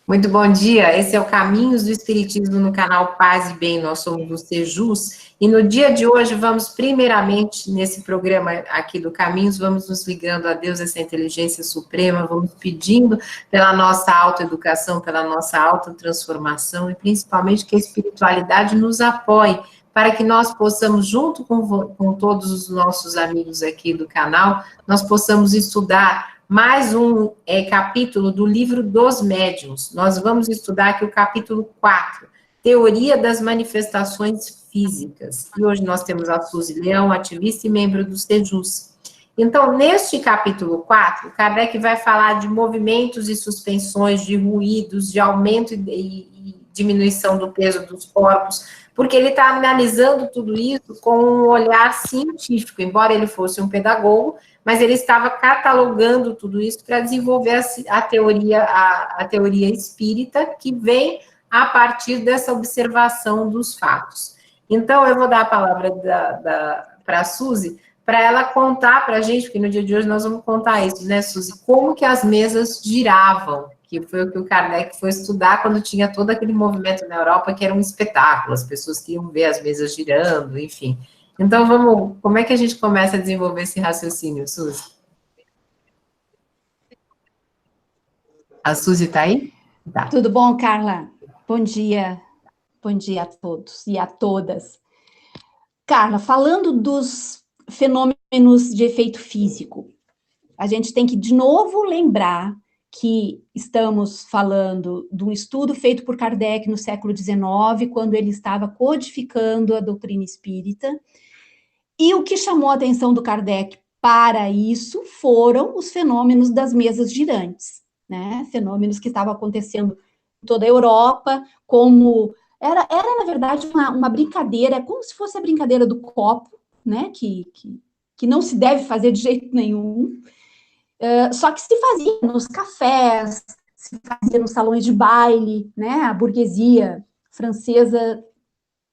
Muito bom dia, esse é o Caminhos do Espiritismo no canal Paz e Bem, nós somos do Sejus, e no dia de hoje vamos primeiramente, nesse programa aqui do Caminhos, vamos nos ligando a Deus, essa inteligência suprema, vamos pedindo pela nossa autoeducação, pela nossa autotransformação, e principalmente que a espiritualidade nos apoie, para que nós possamos, junto com todos os nossos amigos aqui do canal, nós possamos estudar mais um capítulo do livro dos médiuns. Nós vamos estudar aqui o capítulo 4, Teoria das Manifestações Físicas. E hoje nós temos a Suzy Leão, ativista e membro do Sejus. Então, neste capítulo 4, Kardec vai falar de movimentos e suspensões, de ruídos, de aumento e diminuição do peso dos corpos, porque ele está analisando tudo isso com um olhar científico, embora ele fosse um pedagogo, mas ele estava catalogando tudo isso para desenvolver a teoria espírita, que vem a partir dessa observação dos fatos. Então, eu vou dar a palavra para a Suzy, para ela contar para a gente, porque no dia de hoje nós vamos contar isso, né, Suzy? Como que as mesas giravam, que foi o que o Kardec foi estudar quando tinha todo aquele movimento na Europa, que era um espetáculo, as pessoas queriam ver as mesas girando, enfim. Então, como é que a gente começa a desenvolver esse raciocínio, Suzy? A Suzy está aí? Tá. Tudo bom, Carla? Bom dia a todos e a todas. Carla, falando dos fenômenos de efeito físico, a gente tem que, de novo, lembrar que estamos falando de um estudo feito por Kardec no século XIX, quando ele estava codificando a doutrina espírita, e o que chamou a atenção do Kardec para isso foram os fenômenos das mesas girantes, né? Fenômenos que estavam acontecendo em toda a Europa, como era na verdade, uma brincadeira, como se fosse a brincadeira do copo, né? Que não se deve fazer de jeito nenhum, só que se fazia nos cafés, se fazia nos salões de baile, né? A burguesia francesa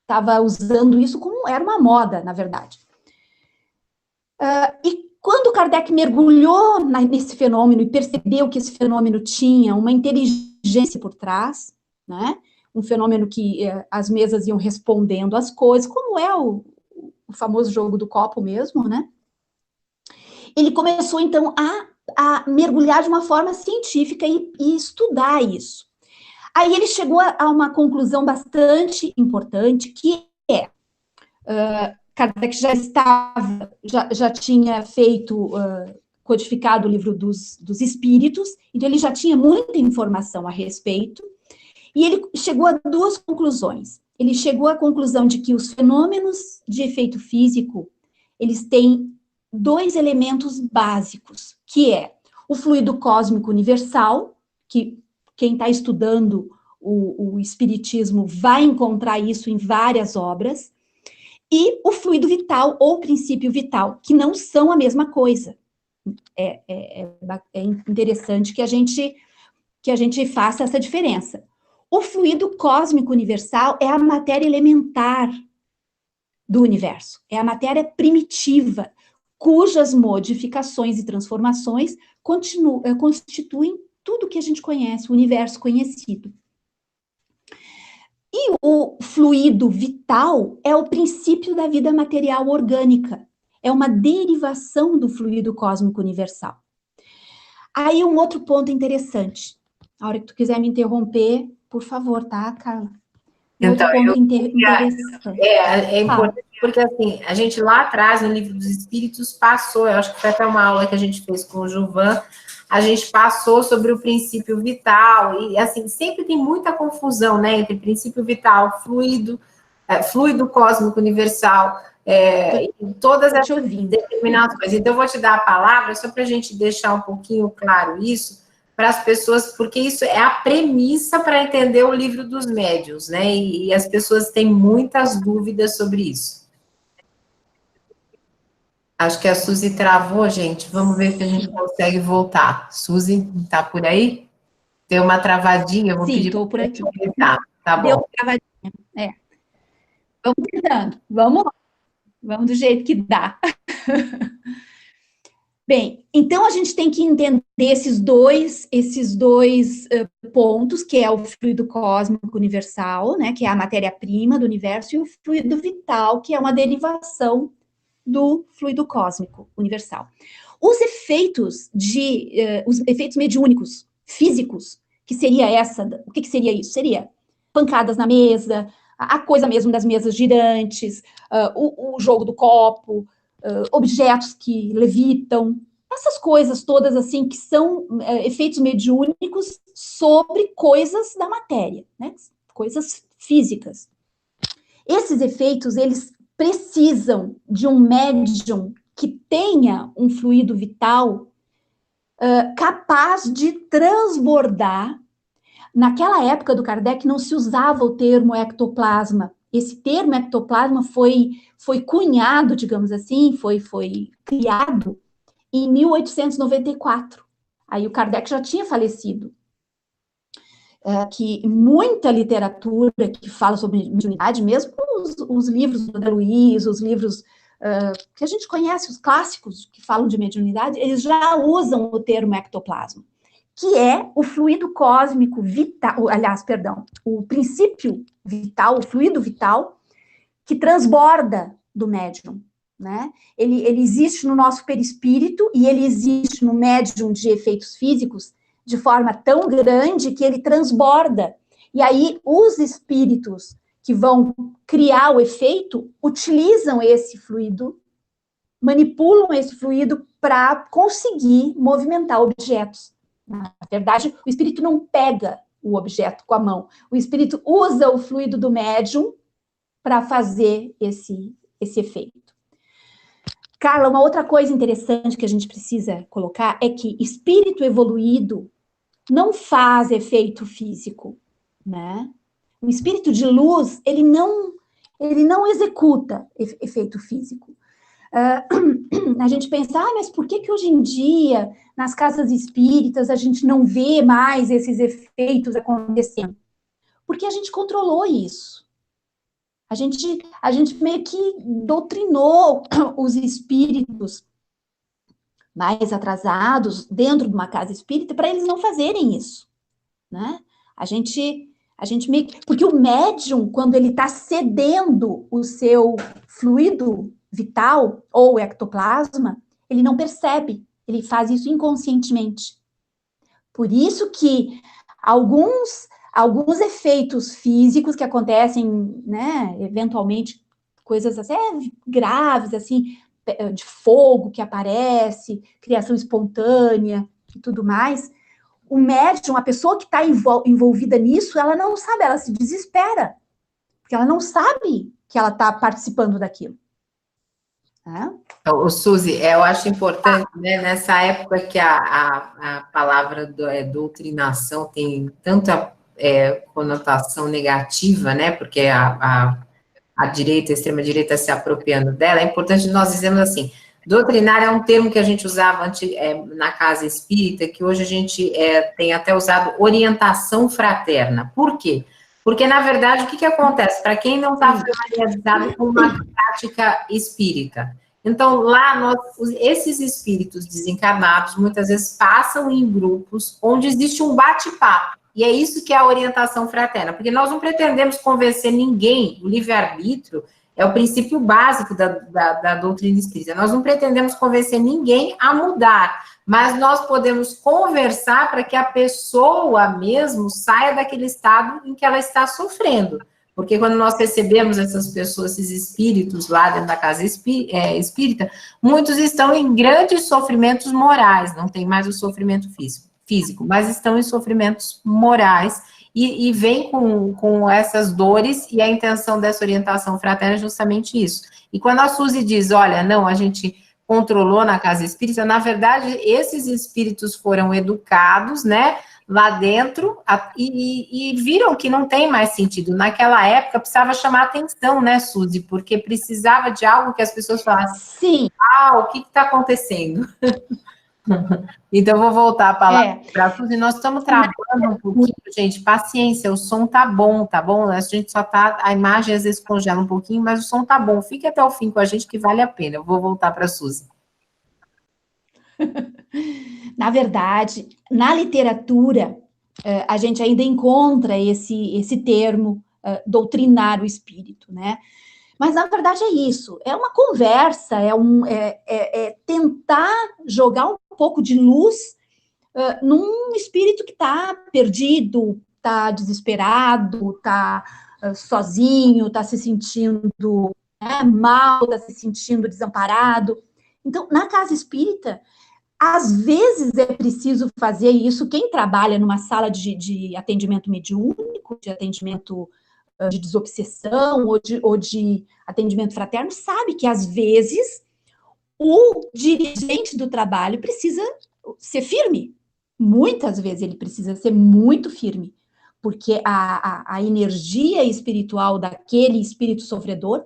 estava usando isso como era uma moda, na verdade. E quando Kardec mergulhou nesse fenômeno e percebeu que esse fenômeno tinha uma inteligência por trás, né? Um fenômeno que as mesas iam respondendo às coisas, como é o famoso jogo do copo mesmo, né? Ele começou, então, a mergulhar de uma forma científica e estudar isso. Aí ele chegou a uma conclusão bastante importante, que é... Kardec já tinha feito, codificado o livro dos espíritos, então ele já tinha muita informação a respeito, e ele chegou a duas conclusões. Ele chegou à conclusão de que os fenômenos de efeito físico, eles têm dois elementos básicos, que é o fluido cósmico universal, que quem está estudando o espiritismo vai encontrar isso em várias obras, e o fluido vital ou princípio vital, que não são a mesma coisa. É interessante que a gente faça essa diferença. O fluido cósmico universal é a matéria elementar do universo, é a matéria primitiva, cujas modificações e transformações constituem tudo que a gente conhece, o universo conhecido. E o fluido vital é o princípio da vida material orgânica. É uma derivação do fluido cósmico universal. Aí um outro ponto interessante. A hora que tu quiser me interromper, por favor, tá, Carla? Então, é importante, porque assim, a gente lá atrás, no Livro dos Espíritos, passou, eu acho que foi até uma aula que a gente fez com o Gilvan, a gente passou sobre o princípio vital, e assim, sempre tem muita confusão, né, entre princípio vital, fluido cósmico universal, todas essas determinações. Então, eu vou te dar a palavra, só para a gente deixar um pouquinho claro isso, para as pessoas, porque isso é a premissa para entender o livro dos médiuns, né, e as pessoas têm muitas dúvidas sobre isso. Acho que a Suzy travou, gente. Vamos ver se a gente consegue voltar. Suzy, tá por aí? Deu uma travadinha, eu vou pedir. Sim, estou por aqui. Tá bom. Deu uma travadinha, Vamos tentando, vamos do jeito que dá. Bem, então a gente tem que entender esses dois pontos, que é o fluido cósmico universal, né, que é a matéria-prima do universo, e o fluido vital, que é uma derivação do fluido cósmico universal. Os efeitos os efeitos mediúnicos físicos, que seria o que seria isso? Seria pancadas na mesa, a coisa mesmo das mesas girantes, o jogo do copo, objetos que levitam, essas coisas todas, assim, que são efeitos mediúnicos sobre coisas da matéria, né? Coisas físicas. Esses efeitos, eles precisam de um médium que tenha um fluido vital capaz de transbordar. Naquela época do Kardec não se usava o termo ectoplasma. Esse termo ectoplasma foi cunhado, digamos assim, foi criado em 1894. Aí o Kardec já tinha falecido. Que muita literatura que fala sobre mediunidade, mesmo os livros do André Luiz, os livros que a gente conhece, os clássicos que falam de mediunidade, eles já usam o termo ectoplasma, que é o fluido cósmico vital, aliás, perdão, o princípio vital, o fluido vital, que transborda do médium, né? Ele existe no nosso perispírito e ele existe no médium de efeitos físicos de forma tão grande que ele transborda. E aí os espíritos que vão criar o efeito utilizam esse fluido, manipulam esse fluido para conseguir movimentar objetos. Na verdade, o espírito não pega o objeto com a mão, o espírito usa o fluido do médium para fazer esse efeito. Carla, uma outra coisa interessante que a gente precisa colocar é que espírito evoluído não faz efeito físico, né? O espírito de luz, ele não executa efeito físico. A gente pensa, mas por que hoje em dia, nas casas espíritas, a gente não vê mais esses efeitos acontecendo? Porque a gente controlou isso. A gente meio que doutrinou os espíritos mais atrasados dentro de uma casa espírita para eles não fazerem isso, né? A gente meio que... Porque o médium, quando ele está cedendo o seu fluido vital ou ectoplasma, ele não percebe, ele faz isso inconscientemente. Por isso que alguns efeitos físicos que acontecem, né, eventualmente, coisas assim, graves, assim, de fogo que aparece, criação espontânea e tudo mais, o médium, a pessoa que está envolvida nisso, ela não sabe, ela se desespera, porque ela não sabe que ela está participando daquilo. Suzy, eu acho importante, né, nessa época que a palavra doutrinação tem tanta conotação negativa, né, porque a direita, a extrema-direita se apropriando dela, é importante nós dizermos assim, doutrinar é um termo que a gente usava na casa espírita, que hoje a gente tem até usado orientação fraterna. Por quê? Porque, na verdade, o que acontece? Para quem não está familiarizado com uma prática espírita, então, lá, esses espíritos desencarnados, muitas vezes, passam em grupos onde existe um bate-papo. E é isso que é a orientação fraterna, porque nós não pretendemos convencer ninguém, o livre-arbítrio é o princípio básico da doutrina espírita. Nós não pretendemos convencer ninguém a mudar, mas nós podemos conversar para que a pessoa mesmo saia daquele estado em que ela está sofrendo. Porque quando nós recebemos essas pessoas, esses espíritos lá dentro da casa espírita, muitos estão em grandes sofrimentos morais, não tem mais o sofrimento físico, mas estão em sofrimentos morais e vem com essas dores, e a intenção dessa orientação fraterna é justamente isso. E quando a Suzy diz, olha, não, a gente controlou na casa espírita, na verdade, esses espíritos foram educados, né, lá dentro, e viram que não tem mais sentido. Naquela época, precisava chamar atenção, né, Suzy? Porque precisava de algo que as pessoas falassem, sim, o que está acontecendo? Então, eu vou voltar a palavra para a Suzy. Nós estamos travando um pouquinho, gente, paciência, o som tá bom, tá bom? A gente só tá, a imagem às vezes congela um pouquinho, mas o som tá bom. Fique até o fim com a gente, que vale a pena. Eu vou voltar para a Suzy. Na verdade, na literatura, a gente ainda encontra esse termo, doutrinar o espírito, né? Mas, na verdade, é isso. É uma conversa, é tentar jogar um pouco de luz num espírito que está perdido, está desesperado, está sozinho, está se sentindo mal, está se sentindo desamparado. Então, na casa espírita, às vezes é preciso fazer isso. Quem trabalha numa sala de atendimento mediúnico, de atendimento de desobsessão ou de atendimento fraterno, sabe que às vezes o dirigente do trabalho precisa ser firme. Muitas vezes ele precisa ser muito firme, porque a energia espiritual daquele espírito sofredor,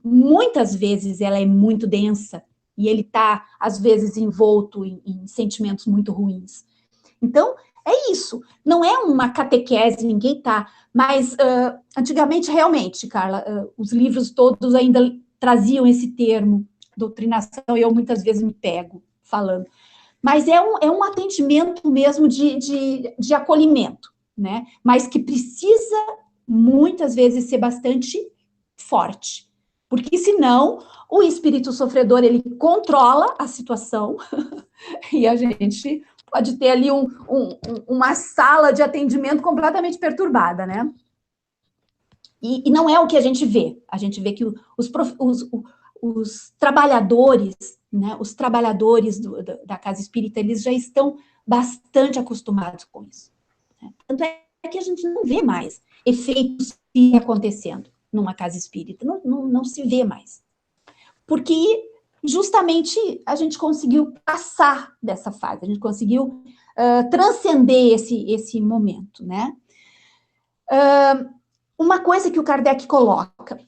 muitas vezes ela é muito densa, e ele está, às vezes, envolto em sentimentos muito ruins. Então, é isso. Não é uma catequese, ninguém está. Mas, antigamente, realmente, Carla, os livros todos ainda traziam esse termo, doutrinação, e eu muitas vezes me pego falando. Mas é um atendimento mesmo de acolhimento, né? Mas que precisa, muitas vezes, ser bastante forte. Porque, senão, o espírito sofredor, ele controla a situação e a gente pode ter ali uma sala de atendimento completamente perturbada, né? E não é o que a gente vê. A gente vê que os trabalhadores, né, os trabalhadores da casa espírita, eles já estão bastante acostumados com isso. Né? Tanto é que a gente não vê mais efeitos acontecendo numa casa espírita, não se vê mais. Porque justamente a gente conseguiu passar dessa fase, a gente conseguiu transcender esse momento, né? Uma coisa que o Kardec coloca,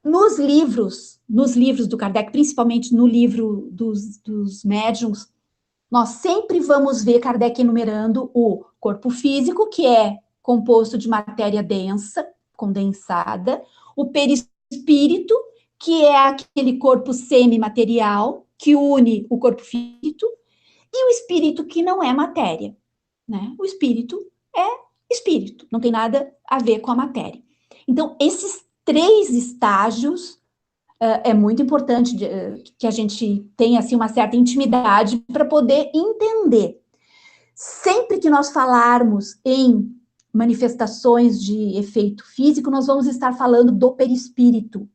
nos livros do Kardec, principalmente no livro dos médiuns, nós sempre vamos ver Kardec enumerando o corpo físico, que é composto de matéria densa, condensada, o perispírito, que é aquele corpo semimaterial, que une o corpo físico, e o espírito, que não é matéria, né? O espírito é espírito, não tem nada a ver com a matéria. Então, esses 3 estágios é muito importante que a gente tenha, assim, uma certa intimidade para poder entender. Sempre que nós falarmos em manifestações de efeito físico, nós vamos estar falando do perispírito.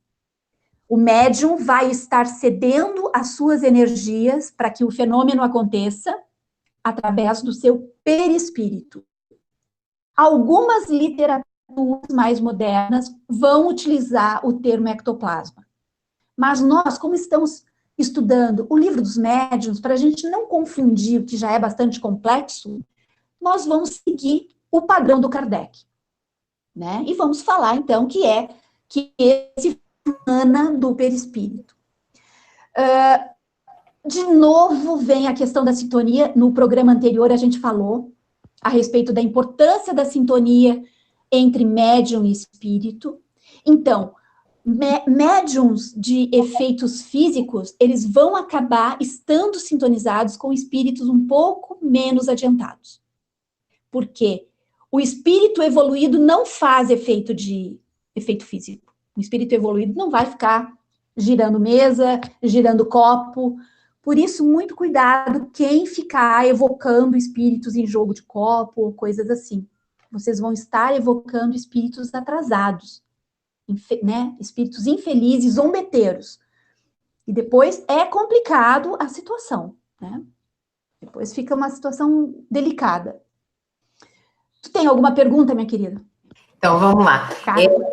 O médium vai estar cedendo as suas energias para que o fenômeno aconteça através do seu perispírito. Algumas literaturas mais modernas vão utilizar o termo ectoplasma. Mas nós, como estamos estudando o livro dos médiuns, para a gente não confundir o que já é bastante complexo, nós vamos seguir o padrão do Kardec, né? E vamos falar, então, que esse emana do perispírito. De novo, vem a questão da sintonia. No programa anterior, a gente falou a respeito da importância da sintonia entre médium e espírito. Então, médiums de efeitos físicos, eles vão acabar estando sintonizados com espíritos um pouco menos adiantados. Porque o espírito evoluído não faz efeito físico. O espírito evoluído não vai ficar girando mesa, girando copo. Por isso, muito cuidado quem ficar evocando espíritos em jogo de copo ou coisas assim. Vocês vão estar evocando espíritos atrasados, né? Espíritos infelizes, zombeteiros. E depois é complicado a situação, né? Depois fica uma situação delicada. Tu tem alguma pergunta, minha querida? Então, vamos lá.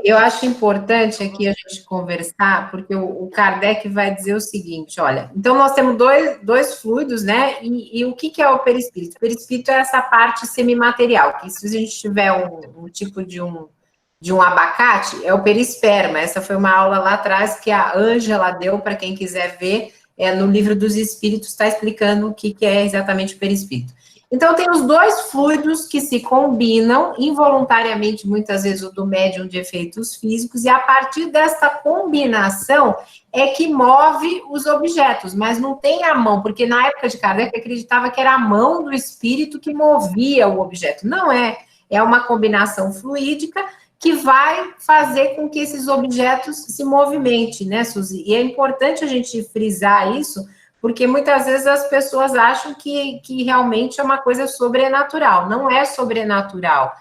Eu acho importante aqui a gente conversar, porque o Kardec vai dizer o seguinte, olha, então nós temos dois fluidos, né, e o que é o perispírito? O perispírito é essa parte semimaterial, que se a gente tiver um tipo de um abacate, é o perisperma. Essa foi uma aula lá atrás que a Ângela deu, para quem quiser ver, no livro dos Espíritos, está explicando o que é exatamente o perispírito. Então, tem os dois fluidos que se combinam involuntariamente, muitas vezes o do médium de efeitos físicos, e a partir dessa combinação é que move os objetos, mas não tem a mão, porque na época de Kardec acreditava que era a mão do espírito que movia o objeto. Não é, é uma combinação fluídica que vai fazer com que esses objetos se movimentem, né, Suzy? E é importante a gente frisar isso, porque muitas vezes as pessoas acham que realmente é uma coisa sobrenatural. Não é sobrenatural.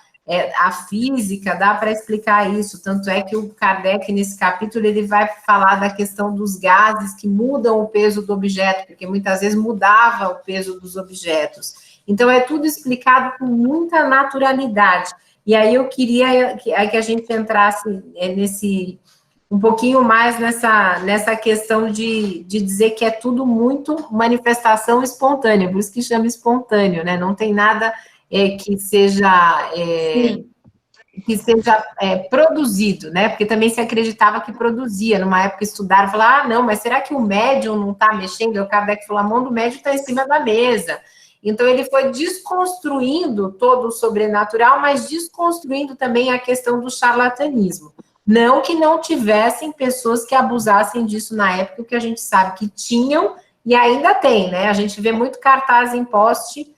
A física dá para explicar isso. Tanto é que o Kardec, nesse capítulo, ele vai falar da questão dos gases que mudam o peso do objeto, porque muitas vezes mudava o peso dos objetos. Então, é tudo explicado com muita naturalidade. E aí eu queria que a gente entrasse nesse... um pouquinho mais nessa questão de dizer que é tudo muito manifestação espontânea, por isso que chama espontâneo, né? Não tem nada que seja produzido, né? Porque também se acreditava que produzia. Numa época estudaram, falaram, não, mas será que o médium não está mexendo? O Kardec falou, a mão do médium está em cima da mesa. Então, ele foi desconstruindo todo o sobrenatural, mas desconstruindo também a questão do charlatanismo. Não que não tivessem pessoas que abusassem disso na época, que a gente sabe que tinham e ainda tem, né? A gente vê muito cartaz em poste,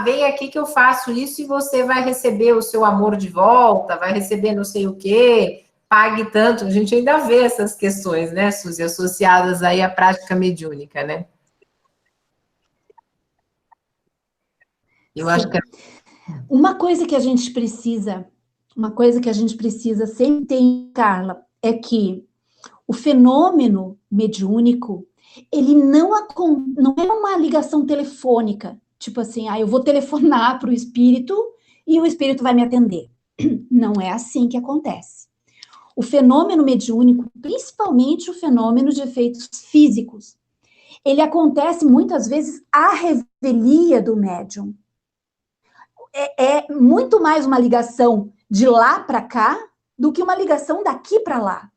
vem aqui que eu faço isso e você vai receber o seu amor de volta, vai receber não sei o quê, pague tanto. A gente ainda vê essas questões, né, Suzy, associadas aí à prática mediúnica, né? Eu acho que... Uma coisa que a gente precisa sempre ter, Carla, é que o fenômeno mediúnico, ele não é uma ligação telefônica, tipo assim, eu vou telefonar para o espírito e o espírito vai me atender. Não é assim que acontece. O fenômeno mediúnico, principalmente o fenômeno de efeitos físicos, ele acontece muitas vezes à revelia do médium. É muito mais uma ligação de lá para cá do que uma ligação daqui para lá.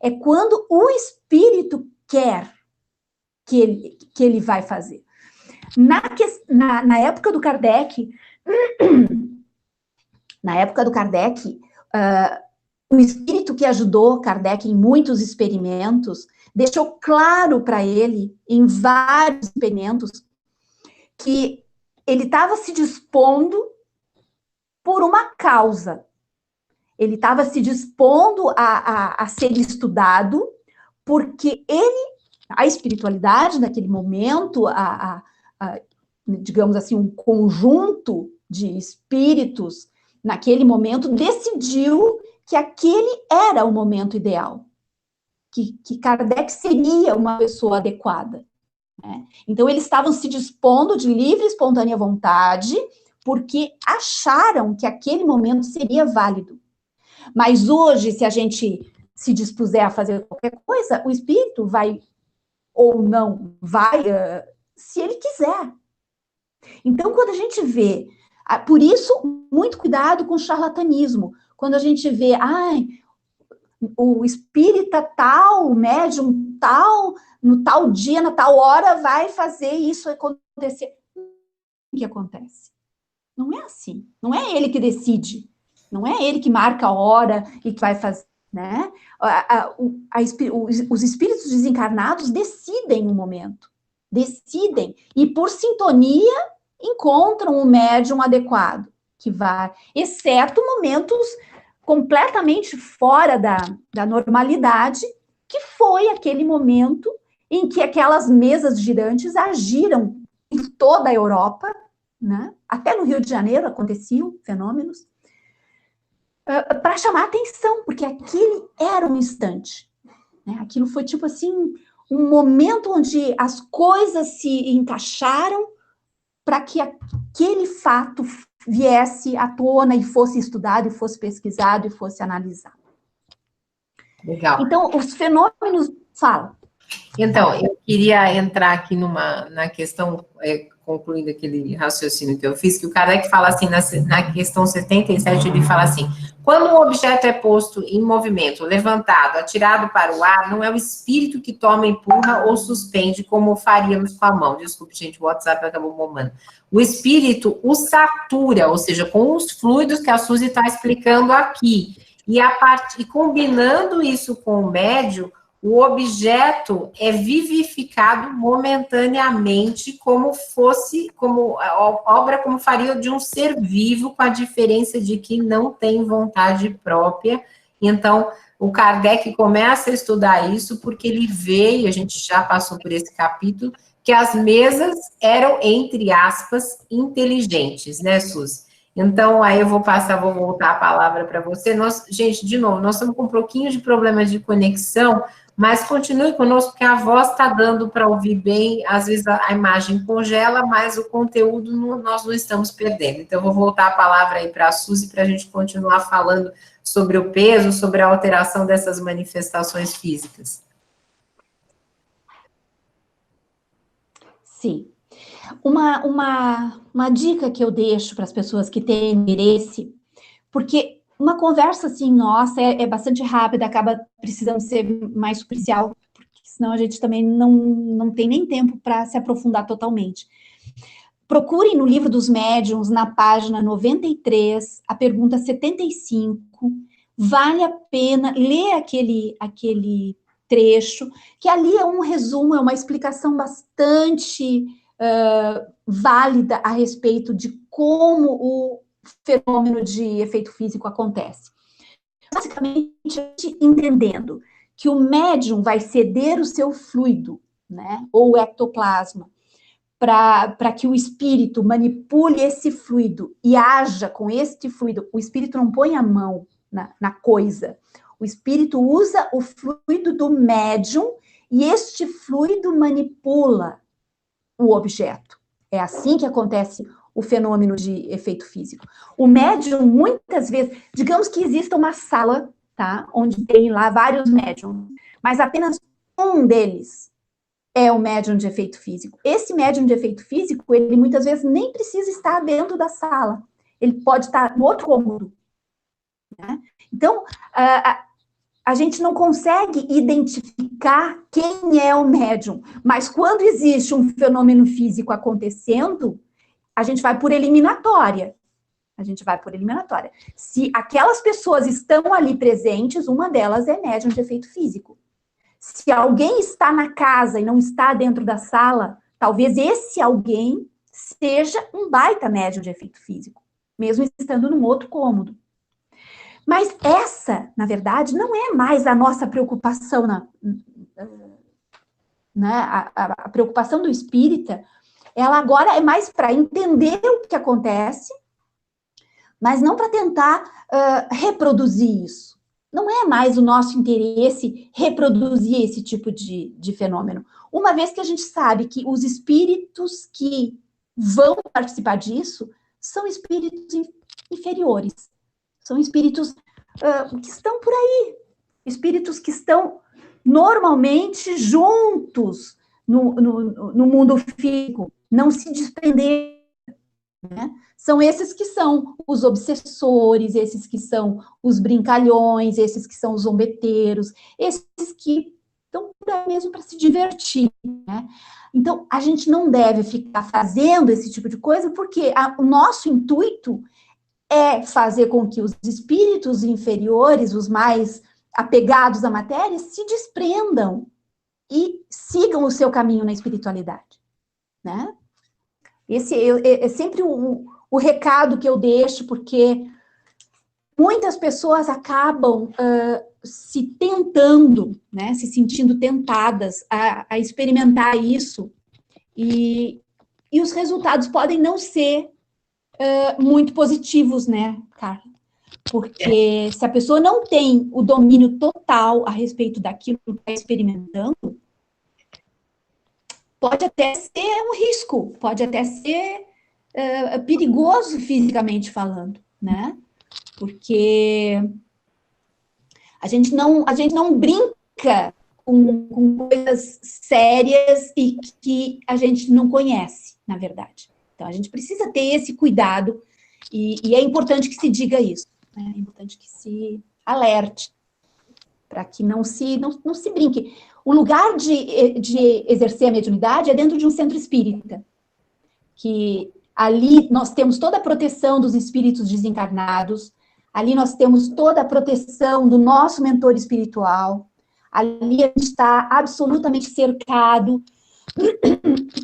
É quando o espírito quer que ele vai fazer. Na época do Kardec, o espírito que ajudou Kardec em muitos experimentos deixou claro para ele, em vários experimentos, que ele estava se dispondo por uma causa. Ele estava se dispondo a ser estudado, porque a espiritualidade naquele momento, digamos assim, um conjunto de espíritos naquele momento decidiu que aquele era o momento ideal, que Kardec seria uma pessoa adequada, né? Então, eles estavam se dispondo de livre e espontânea vontade, porque acharam que aquele momento seria válido. Mas hoje, se a gente se dispuser a fazer qualquer coisa, o espírito vai ou não vai, se ele quiser. Então, quando a gente vê, por isso, muito cuidado com o charlatanismo. Quando a gente vê, o espírita tal, o médium tal, no tal dia, na tal hora, vai fazer isso acontecer. O que acontece? Não é assim. Não é ele que decide. Não é ele que marca a hora e que vai fazer, né? Os espíritos desencarnados decidem o momento. Decidem. E, por sintonia, encontram o médium adequado, que vai, exceto momentos completamente fora da normalidade, que foi aquele momento em que aquelas mesas girantes agiram em toda a Europa, né? Até no Rio de Janeiro aconteciam fenômenos, para chamar a atenção, porque aquele era um instante, né? Aquilo foi tipo assim, um momento onde as coisas se encaixaram para que aquele fato viesse à tona e fosse estudado, e fosse pesquisado, e fosse analisado. Legal. Então, os fenômenos... Fala. Então, eu queria entrar aqui na questão concluindo aquele raciocínio que eu fiz, que o Kardec fala assim, na questão 77, ele fala assim, quando um objeto é posto em movimento, levantado, atirado para o ar, não é o espírito que toma, empurra ou suspende, como faríamos com a mão. Desculpe, gente, o WhatsApp acabou bombando. O espírito o satura, ou seja, com os fluidos que a Suzy está explicando aqui. E combinando isso com o médium, o objeto é vivificado momentaneamente como obra como faria de um ser vivo, com a diferença de que não tem vontade própria. Então, o Kardec começa a estudar isso porque ele vê, e a gente já passou por esse capítulo, que as mesas eram, entre aspas, inteligentes, né, Suzy? Então, aí eu vou voltar a palavra para você. Gente, de novo, nós estamos com um pouquinho de problemas de conexão, mas continue conosco, porque a voz está dando para ouvir bem, às vezes a imagem congela, mas o conteúdo nós não estamos perdendo. Então, eu vou voltar a palavra aí para a Suzy, para a gente continuar falando sobre o peso, sobre a alteração dessas manifestações físicas. Sim. Uma dica que eu deixo para as pessoas que têm interesse, porque uma conversa assim, nossa, é bastante rápida, acaba precisando ser mais superficial, porque senão a gente também não tem nem tempo para se aprofundar totalmente. Procurem no Livro dos Médiuns, na página 93, a pergunta 75, vale a pena ler aquele trecho, que ali é um resumo, é uma explicação bastante válida a respeito de como o fenômeno de efeito físico acontece. Basicamente, entendendo que o médium vai ceder o seu fluido, né, ou ectoplasma, para que o espírito manipule esse fluido e haja com este fluido. O espírito não põe a mão na coisa. O espírito usa o fluido do médium e este fluido manipula o objeto. É assim que acontece o fenômeno de efeito físico. O médium, muitas vezes, digamos que exista uma sala, tá, onde tem lá vários médiums, mas apenas um deles é o médium de efeito físico. Esse médium de efeito físico, ele muitas vezes nem precisa estar dentro da sala. Ele pode estar no outro cômodo, né? Então, a gente não consegue identificar quem é o médium, mas quando existe um fenômeno físico acontecendo, a gente vai por eliminatória. Se aquelas pessoas estão ali presentes, uma delas é médium de efeito físico. Se alguém está na casa e não está dentro da sala, talvez esse alguém seja um baita médium de efeito físico, mesmo estando num outro cômodo. Mas essa, na verdade, não é mais a nossa preocupação, a preocupação do espírita, ela agora é mais para entender o que acontece, mas não para tentar reproduzir isso. Não é mais o nosso interesse reproduzir esse tipo de fenômeno. Uma vez que a gente sabe que os espíritos que vão participar disso são espíritos inferiores. São espíritos que estão por aí. Espíritos que estão normalmente juntos no mundo físico, não se desprender, né? São esses que são os obsessores, esses que são os brincalhões, esses que são os zombeteiros, esses que estão por aí mesmo para se divertir, né? Então, a gente não deve ficar fazendo esse tipo de coisa, porque o nosso intuito é fazer com que os espíritos inferiores, os mais apegados à matéria, se desprendam e sigam o seu caminho na espiritualidade, né? Esse é sempre o recado que eu deixo, porque muitas pessoas acabam se tentando, né, se sentindo tentadas a experimentar isso, e os resultados podem não ser muito positivos, né, Carla? Porque se a pessoa não tem o domínio total a respeito daquilo que está experimentando, pode até ser um risco, pode até ser perigoso fisicamente falando, né? Porque a gente não brinca com coisas sérias e que a gente não conhece, na verdade. Então, a gente precisa ter esse cuidado e é importante que se diga isso, né? É importante que se alerte para que não se brinque. O lugar de exercer a mediunidade é dentro de um centro espírita, que ali nós temos toda a proteção dos espíritos desencarnados, ali nós temos toda a proteção do nosso mentor espiritual, ali a gente está absolutamente cercado,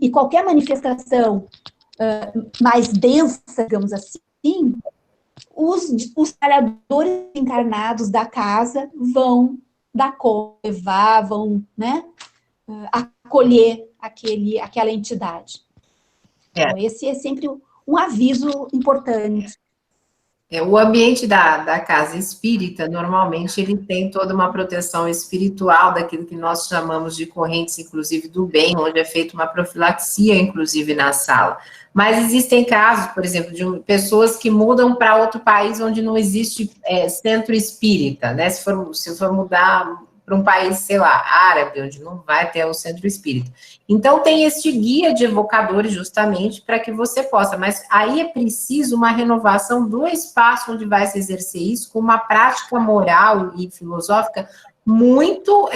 e qualquer manifestação mais densa, digamos assim, os trabalhadores encarnados da casa vão dar conta, levar, vão, né, acolher aquela entidade. Então, esse é sempre um aviso importante. O ambiente da casa espírita, normalmente, ele tem toda uma proteção espiritual daquilo que nós chamamos de correntes, inclusive, do bem, onde é feita uma profilaxia, inclusive, na sala. Mas existem casos, por exemplo, de pessoas que mudam para outro país onde não existe centro espírita, né? Se for mudar para um país, sei lá, árabe, onde não vai ter o centro espírita. Então, tem este guia de evocadores justamente para que você possa, mas aí é preciso uma renovação do espaço onde vai se exercer isso, com uma prática moral e filosófica muito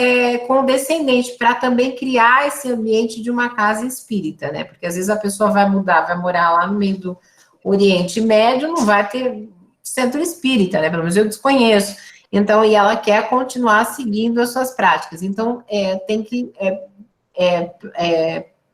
condescendente, para também criar esse ambiente de uma casa espírita, né? Porque às vezes a pessoa vai morar lá no meio do Oriente Médio, não vai ter centro espírita, né? Pelo menos eu desconheço. Então, e ela quer continuar seguindo as suas práticas. Então, tem que,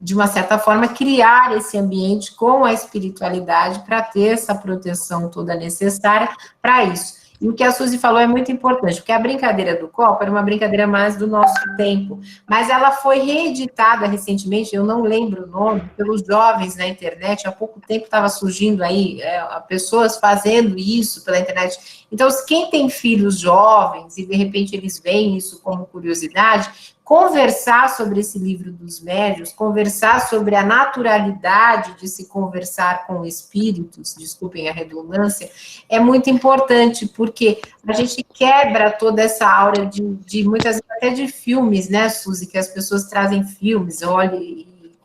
de uma certa forma, criar esse ambiente com a espiritualidade para ter essa proteção toda necessária para isso. E o que a Suzy falou é muito importante, porque a brincadeira do copo era uma brincadeira mais do nosso tempo, mas ela foi reeditada recentemente, eu não lembro o nome, pelos jovens na internet. Há pouco tempo estava surgindo aí pessoas fazendo isso pela internet. Então, quem tem filhos jovens e de repente eles veem isso como curiosidade, conversar sobre esse livro dos médiuns, conversar sobre a naturalidade de se conversar com espíritos, desculpem a redundância, é muito importante, porque a gente quebra toda essa aura de muitas vezes até de filmes, né, Suzy, que as pessoas trazem filmes, olha,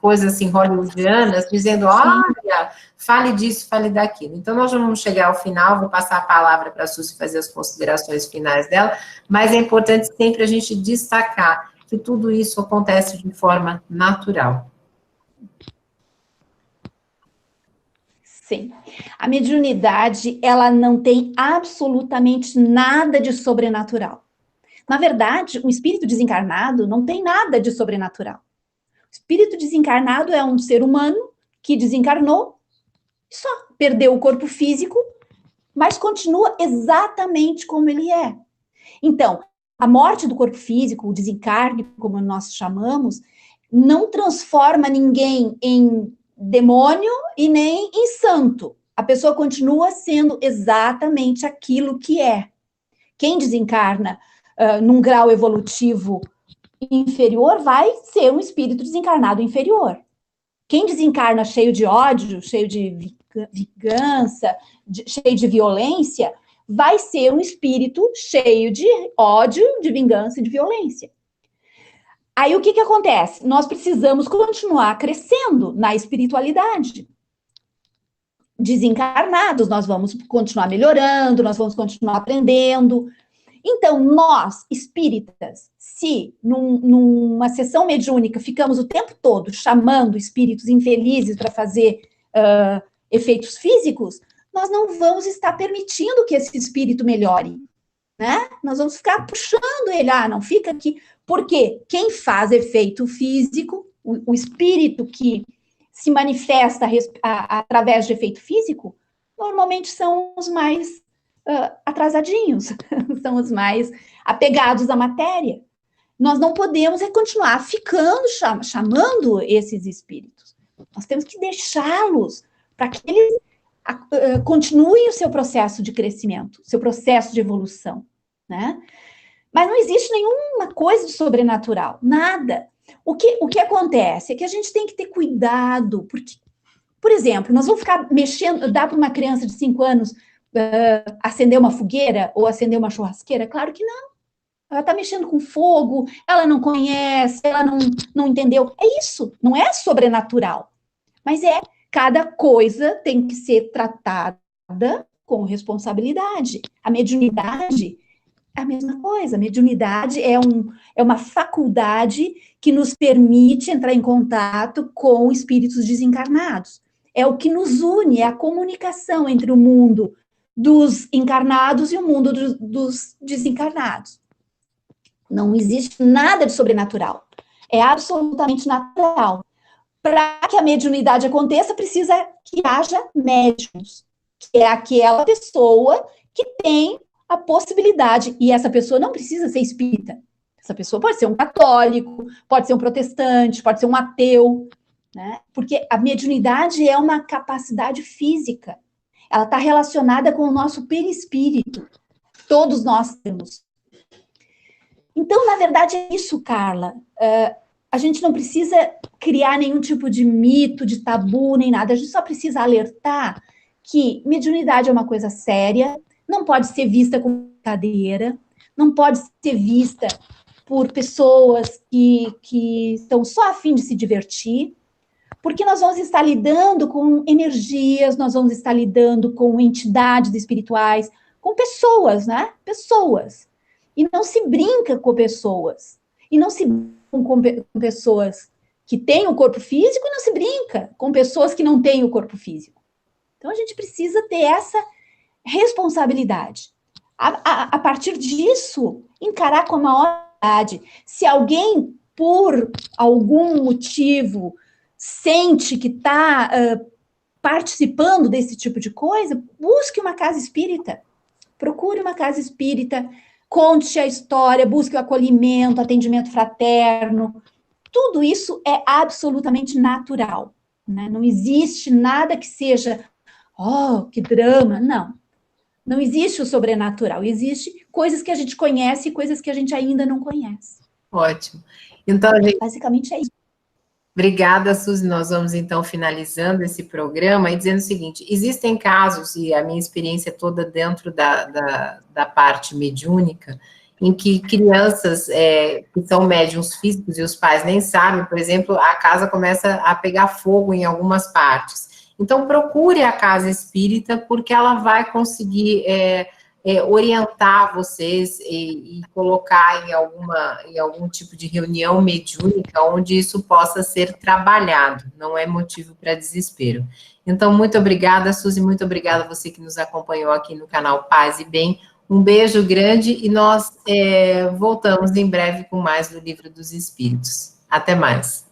coisas assim hollywoodianas, dizendo, olha, fale disso, fale daquilo. Então, nós vamos chegar ao final, vou passar a palavra para a Suzy fazer as considerações finais dela, mas é importante sempre a gente destacar que tudo isso acontece de forma natural. Sim. A mediunidade, ela não tem absolutamente nada de sobrenatural. Na verdade, o espírito desencarnado não tem nada de sobrenatural. O espírito desencarnado é um ser humano que desencarnou, só perdeu o corpo físico, mas continua exatamente como ele é. Então, a morte do corpo físico, o desencarne, como nós chamamos, não transforma ninguém em demônio e nem em santo. A pessoa continua sendo exatamente aquilo que é. Quem desencarna num grau evolutivo inferior vai ser um espírito desencarnado inferior. Quem desencarna cheio de ódio, cheio de vingança, cheio de violência, vai ser um espírito cheio de ódio, de vingança e de violência. Aí o que acontece? Nós precisamos continuar crescendo na espiritualidade. Desencarnados, nós vamos continuar melhorando, nós vamos continuar aprendendo. Então, nós, espíritas, se numa sessão mediúnica ficamos o tempo todo chamando espíritos infelizes para fazer efeitos físicos, nós não vamos estar permitindo que esse espírito melhore, né? Nós vamos ficar puxando ele, não fica aqui. Porque quem faz efeito físico, o espírito que se manifesta através de efeito físico, normalmente são os mais atrasadinhos, são os mais apegados à matéria. Nós não podemos continuar ficando chamando esses espíritos. Nós temos que deixá-los para que eles continuem o seu processo de crescimento, seu processo de evolução, né? Mas não existe nenhuma coisa de sobrenatural, nada. O que acontece é que a gente tem que ter cuidado, porque, por exemplo, nós vamos ficar mexendo, dá para uma criança de 5 anos acender uma fogueira ou acender uma churrasqueira? Claro que não. ela está mexendo com fogo, ela não conhece, ela não entendeu. É isso, não é sobrenatural. Mas cada coisa tem que ser tratada com responsabilidade. A mediunidade é a mesma coisa. A mediunidade é uma faculdade que nos permite entrar em contato com espíritos desencarnados. É o que nos une, é a comunicação entre o mundo dos encarnados e o mundo dos desencarnados. Não existe nada de sobrenatural. É absolutamente natural. Para que a mediunidade aconteça, precisa que haja médiums, que é aquela pessoa que tem a possibilidade, e essa pessoa não precisa ser espírita. Essa pessoa pode ser um católico, pode ser um protestante, pode ser um ateu, né? Porque a mediunidade é uma capacidade física. Ela está relacionada com o nosso perispírito. Todos nós temos. Então, na verdade, é isso, Carla. A gente não precisa criar nenhum tipo de mito, de tabu, nem nada. A gente só precisa alertar que mediunidade é uma coisa séria, não pode ser vista como brincadeira, não pode ser vista por pessoas que estão só a fim de se divertir, porque nós vamos estar lidando com energias, nós vamos estar lidando com entidades espirituais, com pessoas, né? Pessoas. E não se brinca com pessoas. E não se brinca com pessoas que têm o corpo físico e não se brinca com pessoas que não têm o corpo físico. Então, a gente precisa ter essa responsabilidade. A partir disso, encarar com a maior verdade. Se alguém, por algum motivo, sente que está participando desse tipo de coisa, busque uma casa espírita. Procure uma casa espírita, conte a história, busque o acolhimento, atendimento fraterno. Tudo isso é absolutamente natural, né? Não existe nada que seja, oh, que drama. Não existe o sobrenatural. Existe coisas que a gente conhece e coisas que a gente ainda não conhece. Ótimo. Então, gente... Basicamente é isso. Obrigada, Suzy. Nós vamos, então, finalizando esse programa e dizendo o seguinte, existem casos, e a minha experiência toda dentro da parte mediúnica, em que crianças que são médiuns físicos e os pais nem sabem, por exemplo, a casa começa a pegar fogo em algumas partes. Então, procure a casa espírita, porque ela vai conseguir orientar vocês e colocar em algum tipo de reunião mediúnica onde isso possa ser trabalhado, não é motivo para desespero. Então, muito obrigada, Suzy, muito obrigada a você que nos acompanhou aqui no canal Paz e Bem. Um beijo grande e nós voltamos em breve com mais do Livro dos Espíritos. Até mais.